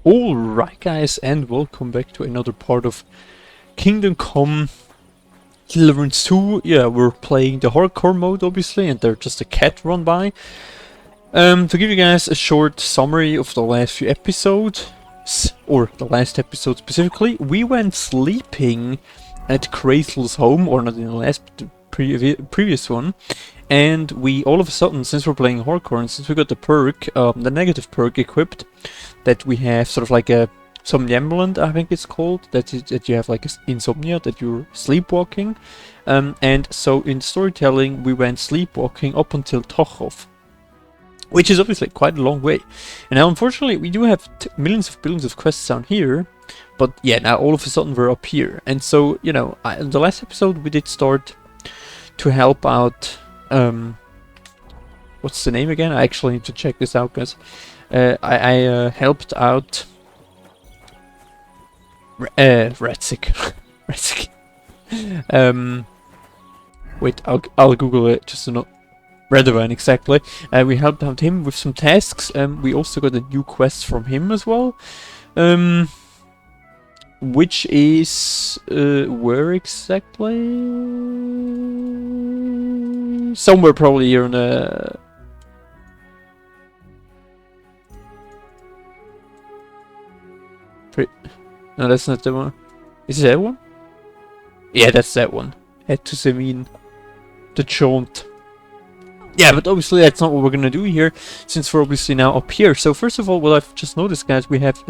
Alright guys, and welcome back to another part of Kingdom Come Deliverance 2. Yeah, we're playing the hardcore mode obviously, and there's just a cat run by. To give you guys a short summary of the last few episodes, or the last episode specifically, we went sleeping at Krazel's home, or not in the last, but the previous one. And we, all of a sudden, since we're playing hardcore, and since we got the perk, the negative perk equipped, that we have sort of like a somnambulant, I think it's called, that you have like insomnia, that you're sleepwalking. And so in storytelling, we went sleepwalking up until Tochov, which is obviously quite a long way. And now, unfortunately, we do have millions of quests down here, but yeah, now all of a sudden we're up here. And so, you know, in the last episode, we did start to help out. What's the name again? I actually need to check this out, guys. I helped out Ratzik. Ratzik. Wait, I'll Google it just to know Redovine exactly. We helped out him with some tasks. We also got a new quest from him as well. Which is where exactly? Somewhere probably here in the. No, that's not the one. Is it that one? Yeah, that's that one. Head to Semin. The Chaunt. Yeah, but obviously that's not what we're gonna do here, since we're obviously now up here. So first of all, what I've just noticed, guys, we have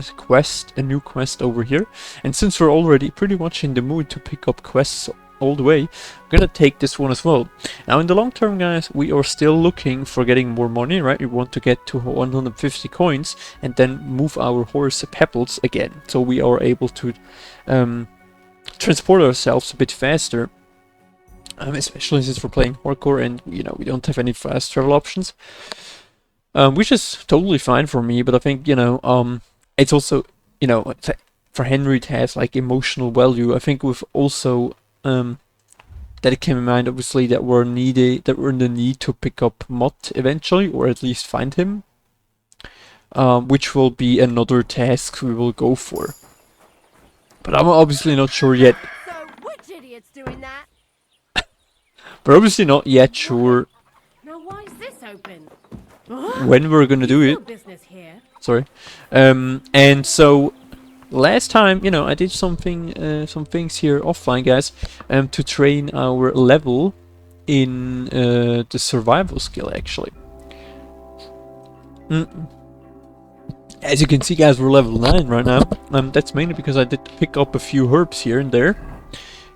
a new quest over here. And since we're already pretty much in the mood to pick up quests all the way, I'm gonna take this one as well. Now in the long term, guys, we are still looking for getting more money, right? We want to get to 150 coins and then move our horse Pebbles again, so we are able to transport ourselves a bit faster. Especially since we're playing hardcore and, you know, we don't have any fast travel options. Which is totally fine for me, but I think, you know, it's also, you know, for Henry it has like emotional value. I think we've also that it came in mind obviously that we're in the need to pick up Mott eventually, or at least find him. Which will be another task we will go for. But I'm obviously not sure yet. So which idiot's doing that? We're obviously not yet sure Now why is this open? when we're gonna do it. Business here. Sorry. And so last time, you know, I did some things here offline, guys, to train our level in the survival skill, actually. As you can see, guys, we're level 9 right now. That's mainly because I did pick up a few herbs here and there.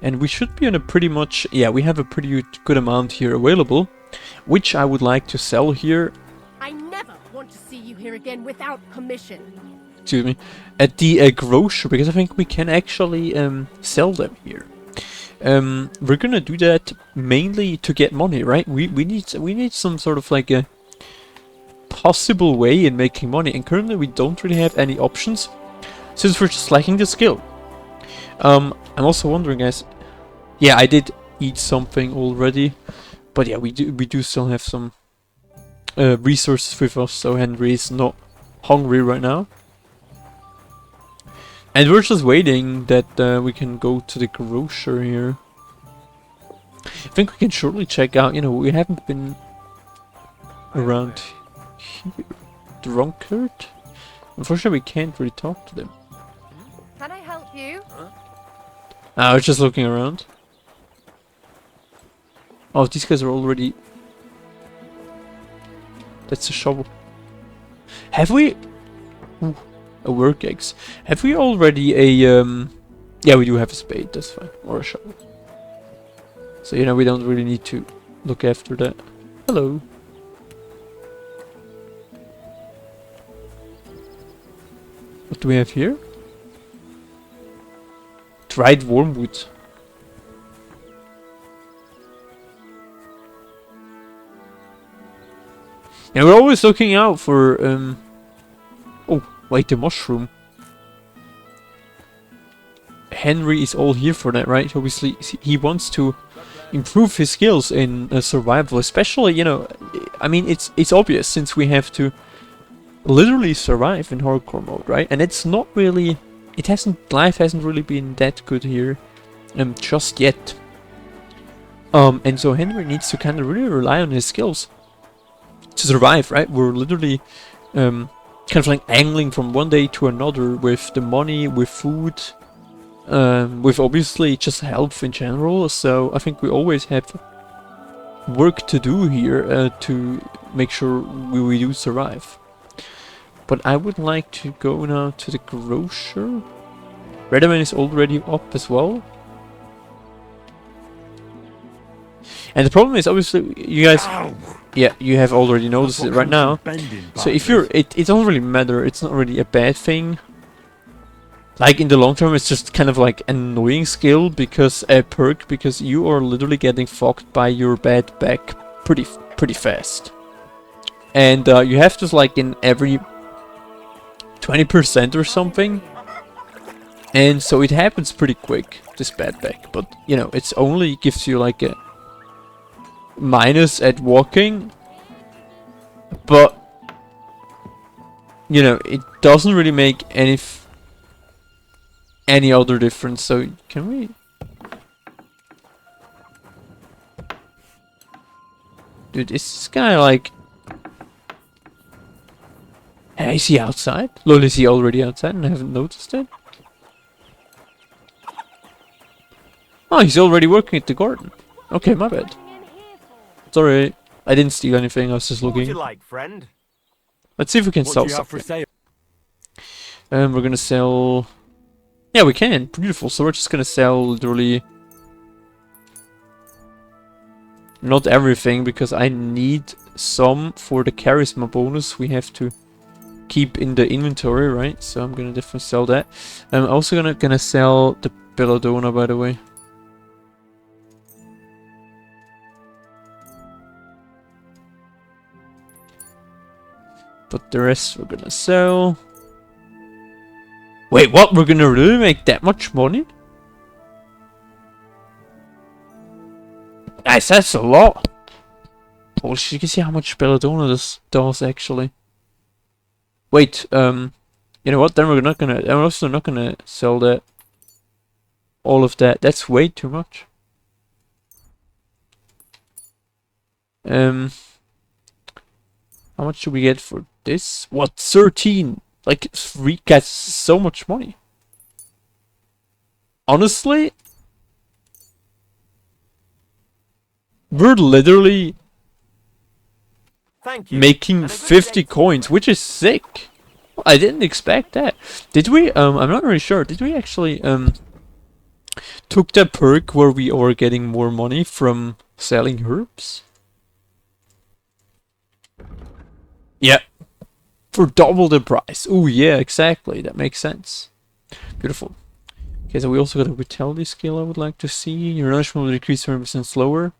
And we should be on a pretty much, yeah, we have a pretty good amount here available, which I would like to sell here. I never want to see you here again without permission. Excuse me, at the grocery, because I think we can actually sell them here. We're gonna do that mainly to get money, right? We need some sort of like a possible way in making money, and currently we don't really have any options since we're just lacking the skill. I'm also wondering, guys. Yeah, I did eat something already, but yeah, we do still have some resources with us, so Henry is not hungry right now. And we're just waiting that we can go to the grocer here. I think we can surely check out, you know, we haven't been around here. Drunkard? Unfortunately, we can't really talk to them. Can I help you? I was just looking around. Oh, these guys are already... That's a shovel. Have we... Ooh, a work axe. Have we already a... Yeah, we do have a spade, that's fine. Or a shovel. So, you know, we don't really need to look after that. Hello. What do we have here? Dried wormwood. And we're always looking out for oh, wait, the mushroom. Henry is all here for that, right? Obviously, he wants to improve his skills in survival, especially, you know, I mean, it's obvious since we have to literally survive in hardcore mode, right? And it's not really, life hasn't really been that good here, just yet. And so Henry needs to kind of really rely on his skills to survive, right? We're literally, kind of like angling from one day to another with the money, with food, with obviously just health in general. So I think we always have work to do here to make sure we do survive. But I would like to go now to the grocer. Redman is already up as well. And the problem is obviously you guys, yeah, you have already noticed it right now. So if you're, it doesn't really matter. It's not really a bad thing. Like in the long term, it's just kind of like an annoying skill because a perk, because you are literally getting fucked by your bad back pretty fast. And you have to like in every 20% or something. And so it happens pretty quick, this bad back. But you know, it's only gives you like a minus at walking. But you know, it doesn't really make any other difference. So can we? Dude, is this guy like? Is he outside? Lol, is he already outside and I haven't noticed it? Oh, he's already working at the garden. Okay, my bad. Sorry, I didn't steal anything. I was just looking. What would you like, friend? Let's see if we can sell something. We're gonna sell. Yeah, we can. Beautiful. So we're just gonna sell literally not everything because I need some for the charisma bonus. We have to keep in the inventory, right? So I'm gonna definitely sell that. I'm also gonna sell the belladonna, by the way. But the rest we're gonna sell. Wait, what? We're gonna really make that much money? Nice, that's a lot. Holy shit, you can see how much belladonna this does actually. Wait, you know what? Then I'm also not gonna sell that. All of that. That's way too much. How much should we get for this? What? 13? Like, 3 gets so much money. Honestly, we're literally making 50 coins, which is sick. I didn't expect that. Did we? I'm not really sure. Did we actually took that perk where we are getting more money from selling herbs? Yeah. For double the price. Oh yeah, exactly. That makes sense. Beautiful. Okay, so we also got a vitality skill I would like to see. Your nourishment will decrease 7% slower.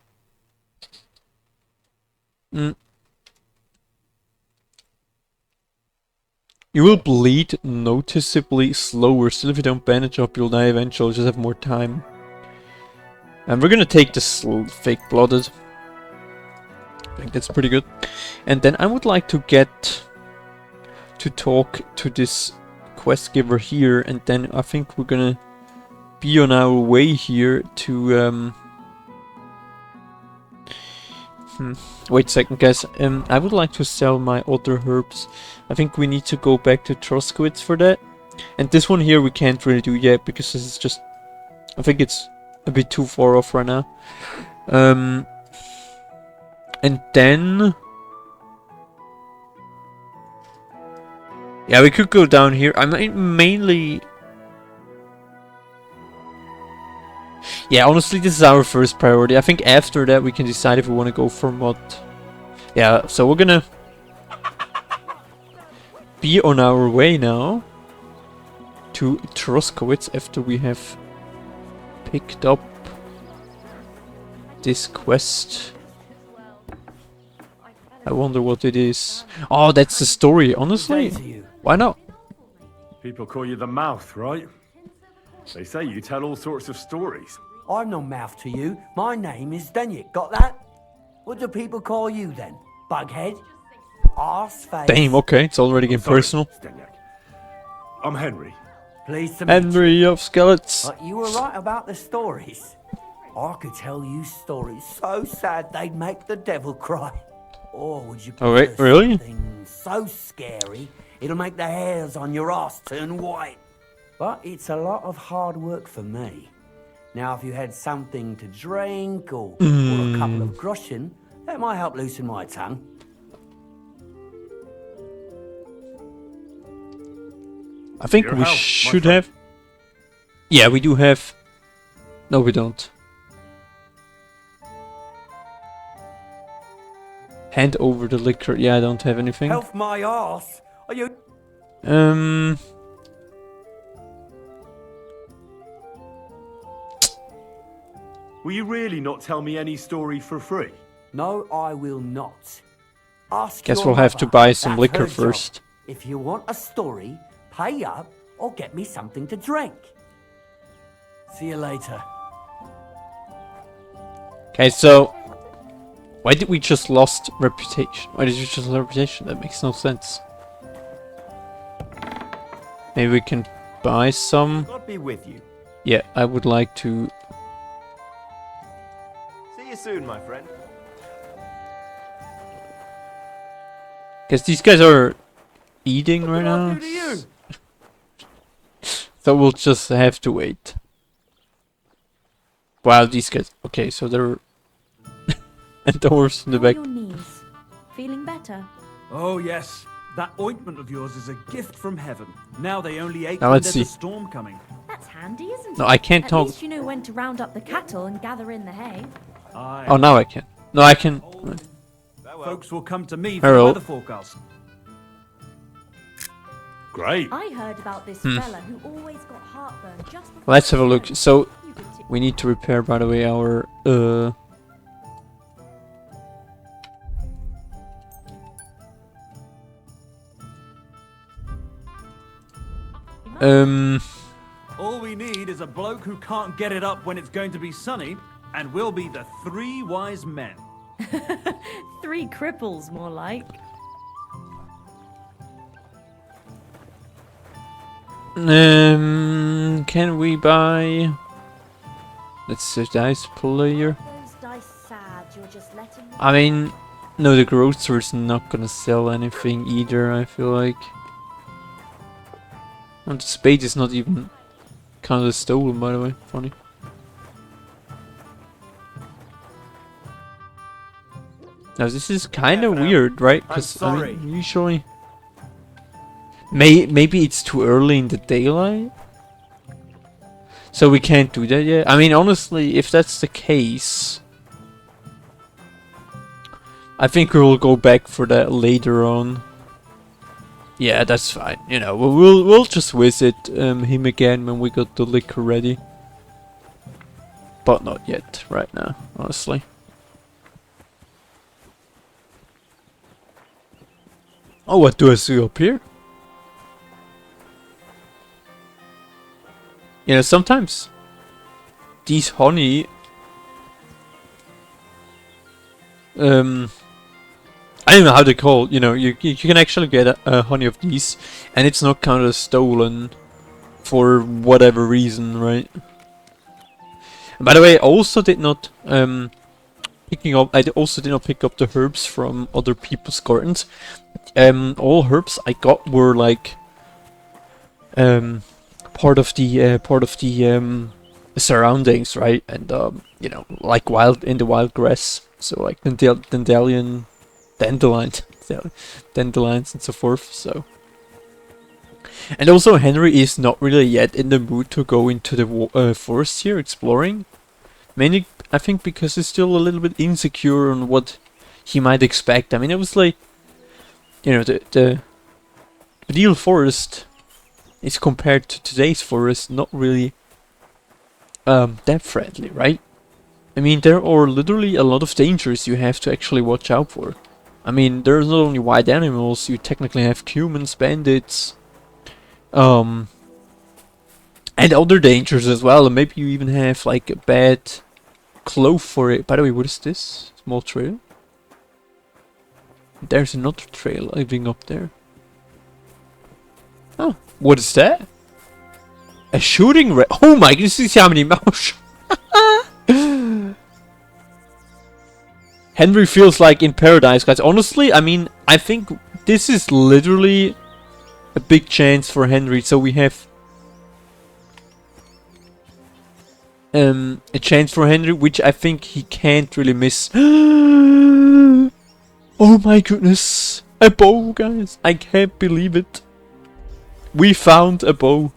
You will bleed noticeably slower. Still, if you don't bandage up, you'll die eventually. Just have more time. And we're gonna take this fake blooded. I think that's pretty good. And then I would like to get to talk to this quest giver here, and then I think we're gonna be on our way here to wait a second, guys. I would like to sell my other herbs. I think we need to go back to Truskowitz for that. And this one here we can't really do yet because this is just, I think it's a bit too far off right now. And then yeah, we could go down here. I mean, mainly, yeah, honestly, this is our first priority. I think after that we can decide if we want to go for mod. Yeah, so we're gonna be on our way now to Truskowitz after we have picked up this quest. I wonder what it is. Oh, that's the story, honestly. Why not? People call you the mouth, right? They say you tell all sorts of stories. I'm no mouth to you. My name is Denyek. Got that? What do people call you then? Bughead? arse face. Damn, okay, it's already getting Sorry, personal. Steniak. I'm Henry. Pleased to meet you. Henry of Skellets. But you were right about the stories. I could tell you stories so sad they'd make the devil cry. Or would you Oh, wait, prefer really? something so scary it'll make the hairs on your ass turn white? But it's a lot of hard work for me. Now, if you had something to drink or a couple of groschen, that might help loosen my tongue. I think Your we health, my should friend. have. Yeah, we do have. No, we don't. Hand over the liquor. Yeah, I don't have anything. Health my ass. Are you? Will you really not tell me any story for free? No, I will not. Ask Guess your we'll have to mother. buy some That's liquor her job. first. If you want a story, pay up or get me something to drink. See you later. Okay, so why did we just lost reputation? Why did we just lose reputation? That makes no sense. Maybe we can buy some. God be with you. Yeah, I would like to. See you soon, my friend. Guess these guys are eating right What now. do to you? So we'll just have to wait. Wow, these guys. Okay, so they're. And the horse in the How are back. your knees? Feeling better? Oh, yes. That ointment of yours is a gift from heaven. Now they only ache Now when let's there's a see. storm coming. That's handy, isn't No, it? I can't At talk. least you know when to round up the cattle and gather in the hay. Aye. Oh, now I can. No, I can. Farewell. Folks will come to me for the Harold. weather forecast. Great. I heard about this fella who always got heartburn just before Let's have a look. he So You could tip- we need to repair, by the way, our All we need is a bloke who can't get it up when it's going to be sunny, and we'll be the three wise men. 3 cripples, more like. Can we buy? Let's a dice player. Those dice sad, you're just letting them... I mean, no, the grocer's not gonna sell anything either. I feel like. And the spade is not even kind of stolen, by the way. Funny. Now this is kind of weird, right? Because I sorry. mean, usually, maybe it's too early in the daylight, so we can't do that yet. I mean, honestly, if that's the case, I think we'll go back for that later on. Yeah, that's fine. You know, we'll just visit him again when we got the liquor ready, but not yet right now, honestly. Oh, what do I see up here? You know, sometimes these honey, I don't know how they call. You know, you can actually get a honey of these, and it's not kind of stolen for whatever reason, right? And by the way, I also did not also did not pick up the herbs from other people's gardens. All herbs I got were like part of the surroundings, right? And you know, like in the wild grass, so like dandelions and so forth. So, and also Henry is not really yet in the mood to go into the forest here exploring. Mainly, I think, because he's still a little bit insecure on what he might expect. I mean, it was like, you know, the medieval forest is compared to today's forest not really that friendly, right? I mean, there are literally a lot of dangers you have to actually watch out for. I mean, there's not only wild animals, you technically have humans, bandits, and other dangers as well, and maybe you even have like a bad clove for it. By the way, what is this? Small trail? There's another trail leading up there. Oh, what is that? A shooting range. Oh my goodness, you see how many mouse. Henry feels like in paradise, guys. Honestly, I mean, I think this is literally a big chance for Henry. So we have a chance for Henry, which I think he can't really miss. Oh my goodness. A bow, guys. I can't believe it. We found a bow.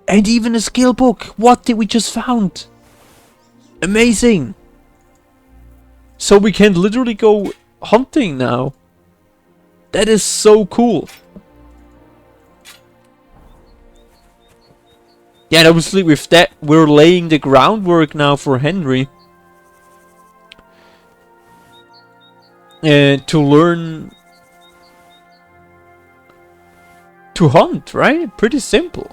And even a skill book. What did we just found? Amazing. So we can literally go hunting now. That is so cool. Yeah, and obviously with that, we're laying the groundwork now for Henry. To learn to hunt, right? Pretty simple.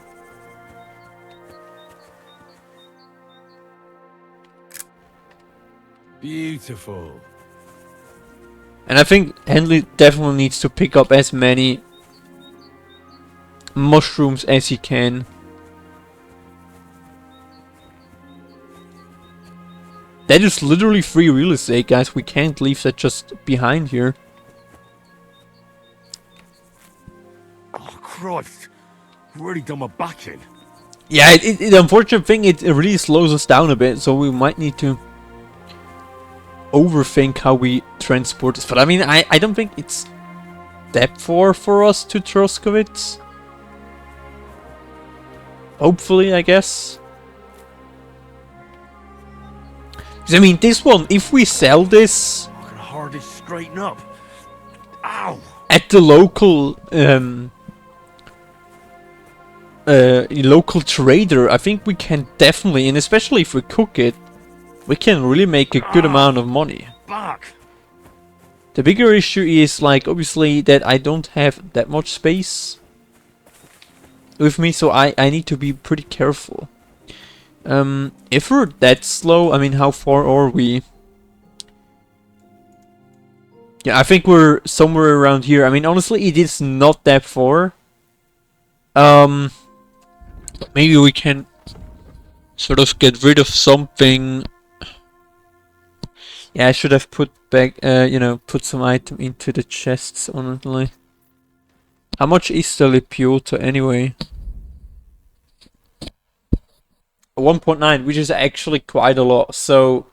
Beautiful. And I think Henry definitely needs to pick up as many mushrooms as he can. That is literally free real estate, guys. We can't leave that just behind here. Oh, Christ. I've really done my back in. Yeah, the unfortunate thing, it really slows us down a bit, so we might need to overthink how we transport this. But I mean, I don't think it's that far for us to Troskowitz. Hopefully, I guess. Because I mean, this one, if we sell this I can hardly straighten up. Ow! at the local local trader, I think we can definitely, and especially if we cook it, we can really make a good amount of money. Back! The bigger issue is, like, obviously that I don't have that much space with me, so I need to be pretty careful. If we're that slow, I mean, how far are we? Yeah, I think we're somewhere around here. I mean, honestly, it is not that far. Maybe we can sort of get rid of something. Yeah, I should have put back, you know, put some item into the chests, honestly. How much is the Lepiota anyway? 1.9, which is actually quite a lot, so...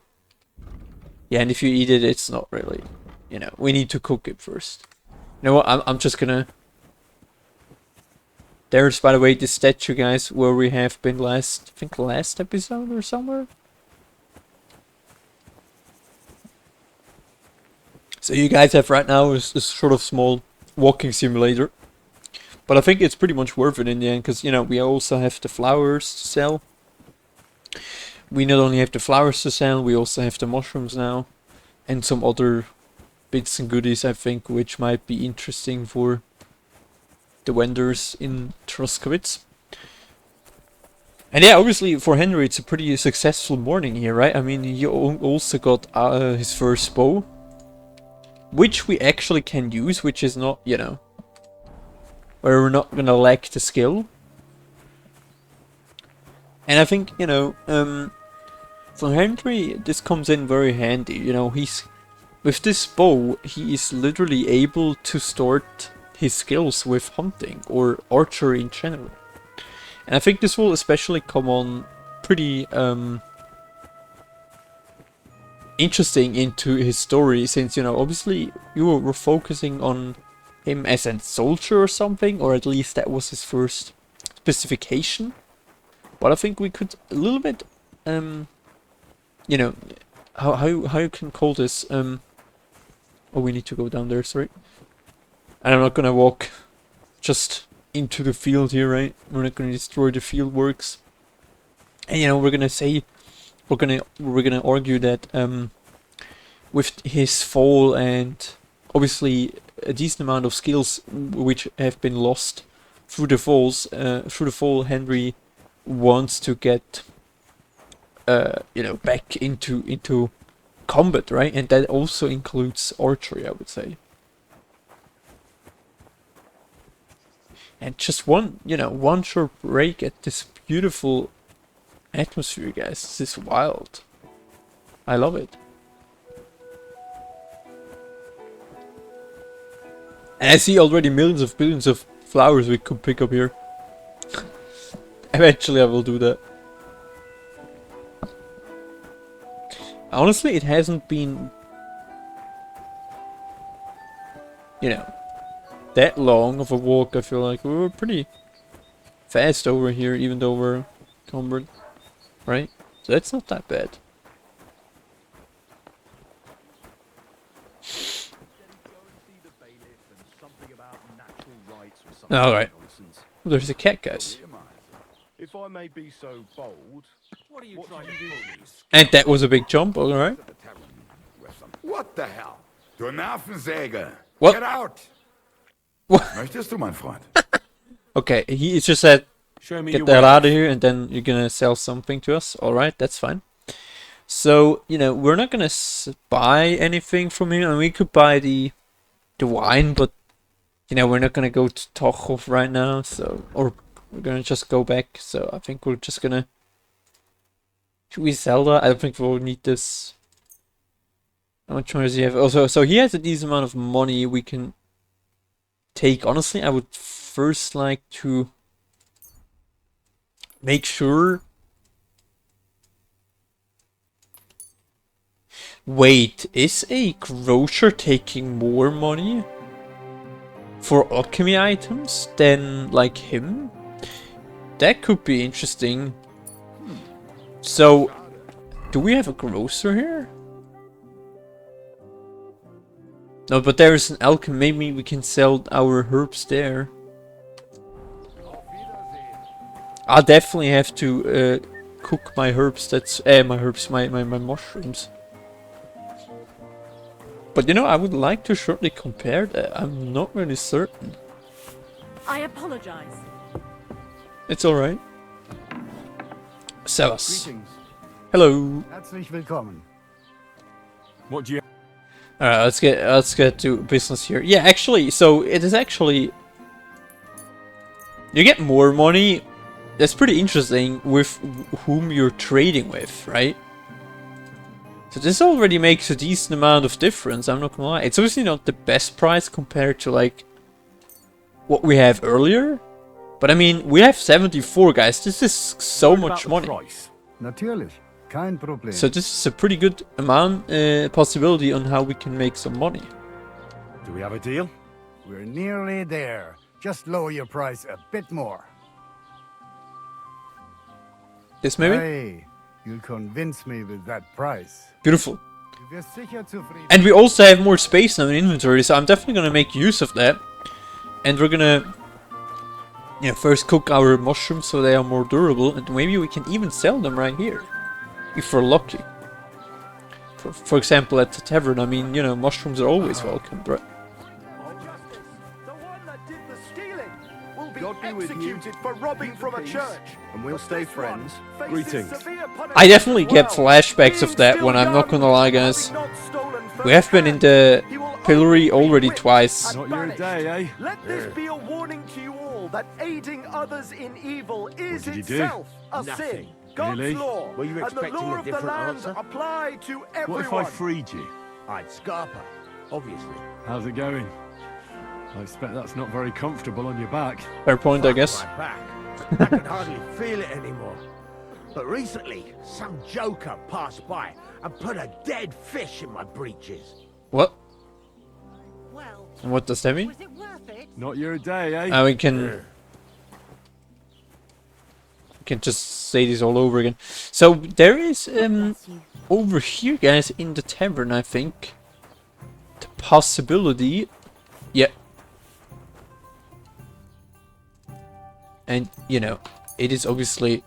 Yeah, and if you eat it, it's not really... You know, we need to cook it first. You know what, I'm just gonna... There's, by the way, the statue, guys, where we have been last... I think last episode or somewhere? So you guys have right now a sort of small walking simulator. But I think it's pretty much worth it in the end, because, you know, we also have the flowers to sell. We not only have the flowers to sell, we also have the mushrooms now. And some other bits and goodies, I think, which might be interesting for the vendors in Troskowitz. And yeah, obviously for Henry it's a pretty successful morning here, right? I mean, he also got his first bow, which we actually can use, which is not, you know, where we're not gonna lack the skill. And I think, you know, for Henry, this comes in very handy. You know, he's with this bow, he is literally able to start his skills with hunting or archery in general. And I think this will especially come on pretty interesting into his story, since, you know, obviously you were focusing on him as a soldier or something, or at least that was his first specification. But I think we could a little bit, you know, how you can call this, oh, we need to go down there, sorry. And I'm not gonna walk just into the field here, right? We're not gonna destroy the field works. And, you know, we're gonna say, we're gonna argue that, with his fall and obviously a decent amount of skills which have been lost through the falls, through the fall, Henry wants to get, you know, back into combat, right? And that also includes archery, I would say. And just one short break at this beautiful atmosphere, guys. This is wild. I love it. And I see already millions of billions of flowers we could pick up here. Eventually I will do that. Honestly, it hasn't been, that long of a walk. I feel like we were pretty fast over here, even though we're encumbered, right? So that's not that bad. Alright. There's a cat, guys. If I may be so bold, What are you trying to do? And that was a big jump, alright. What the hell? Du Nervensäge! What? Get out! What? Möchtest du, mein Freund? Okay, he just said, Show me get your the hell weapon. out of here, and then you're gonna sell something to us. Alright, that's fine. So, we're not gonna buy anything from him, and we could buy the wine, but, we're not gonna go to Tochov right now, so, or we're gonna just go back, so I think we're just gonna... Should we sell that? I don't think we'll need this. How much money does he have? Also, so he has a decent amount of money we can take. Honestly, I would first like to make sure... Wait, is a grocer taking more money for alchemy items than, like, him? That could be interesting. So, do we have a grocer here? No, but there is an alchemy. Maybe we can sell our herbs there. I'll definitely have to cook my herbs. That's my mushrooms. But I would like to shortly compare that. I'm not really certain. I apologize. It's alright. Servus. greetings. Hello. Herzlich willkommen. What do you... Alright, let's get to business here. Yeah, actually, so it is actually... You get more money. That's pretty interesting with whom you're trading with, right? So this already makes a decent amount of difference, I'm not gonna lie. It's obviously not the best price compared to, like, what we have earlier. But I mean, we have 74, guys. This is so much money. Natürlich, kein Problem. So this is a pretty good amount, possibility on how we can make some money. Do we have a deal? We're nearly there. Just lower your price a bit more. This maybe? Hey, you'll convince me with that price. Beautiful. Du wirst sicher zufrieden. And we also have more space now in inventory, so I'm definitely gonna make use of that. And we're gonna... first cook our mushrooms so they are more durable, and maybe we can even sell them right here. If we're lucky. For example, at the tavern, I mean, mushrooms are always welcome, right? The one that did the stealing will be executed for robbing from a church. And we'll stay friends. Greetings. I definitely get flashbacks of that one, I'm not gonna lie, guys. We have been in the pillory already twice. Not your day, eh? Let this be a warning to you all that aiding others in evil is did you do? itself a sin. God's Really? law Were you and the expecting law a of the different land answer? apply to everyone. What if I freed you? I'd Scarpa, obviously. How's it going? I expect that's not very comfortable on your back. Fair point, I guess. My back. I can hardly feel it anymore. But recently, some joker passed by and put a dead fish in my breeches. What? Well, What does that mean? was it worth it? Not your day, eh? We can just say this all over again. So there is over here, guys, in the tavern, I think, the possibility. Yeah. And it is obviously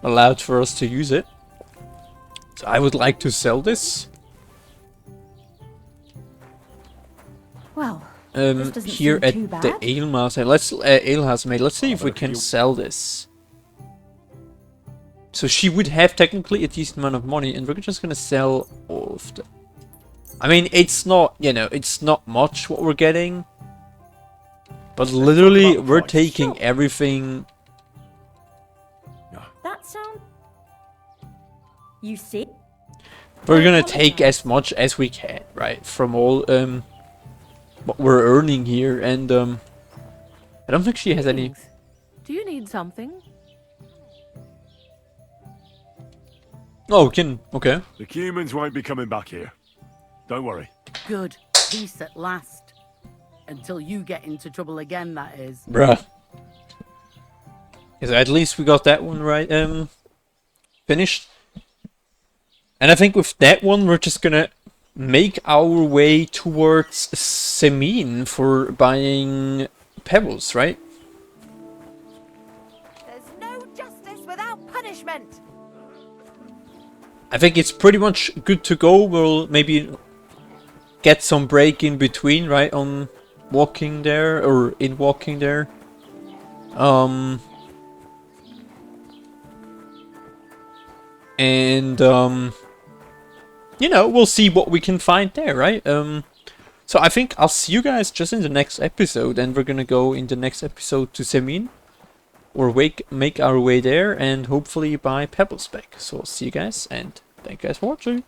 allowed for us to use it. So I would like to sell this. Well, this doesn't Here seem at too the bad. alehouse. Let's alehouse mate. Let's see if we can sell this. So she would have technically a decent amount of money, and we're just gonna sell all of them. I mean, it's not, you know, it's not much what we're getting. But literally, we're taking everything. That sound... You see? We're gonna take as much as we can, right? From all, what we're earning here, and, I don't think she has any... Do you need something? Oh, okay. The humans won't be coming back here. Don't worry. Good. Peace at last. Until you get into trouble again, that is. Bruh. So at least we got that one right, finished. And I think with that one, we're just gonna make our way towards Semin for buying pebbles, right? There's no justice without punishment. I think it's pretty much good to go. We'll maybe get some break in between, right, on walking there, or in walking there. You know, we'll see what we can find there, right? So I think I'll see you guys just in the next episode, and we're gonna go in the next episode to Semin, or make our way there, and hopefully buy pebbles back. So I'll see you guys, and thank you guys for watching.